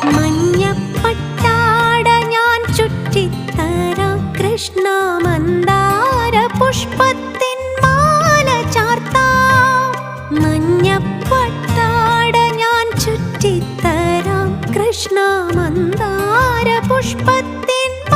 മഞ്ഞപ്പട്ടാട ഞാൻ ചുറ്റിത്തരാം കൃഷ്ണ, മന്ദാര പുഷ്പത്തിൻ മാല ചാർത്താം. മഞ്ഞപ്പട്ടാട ഞാൻ ചുറ്റിത്തരാം കൃഷ്ണ, മന്ദാര പുഷ്പത്തിൻ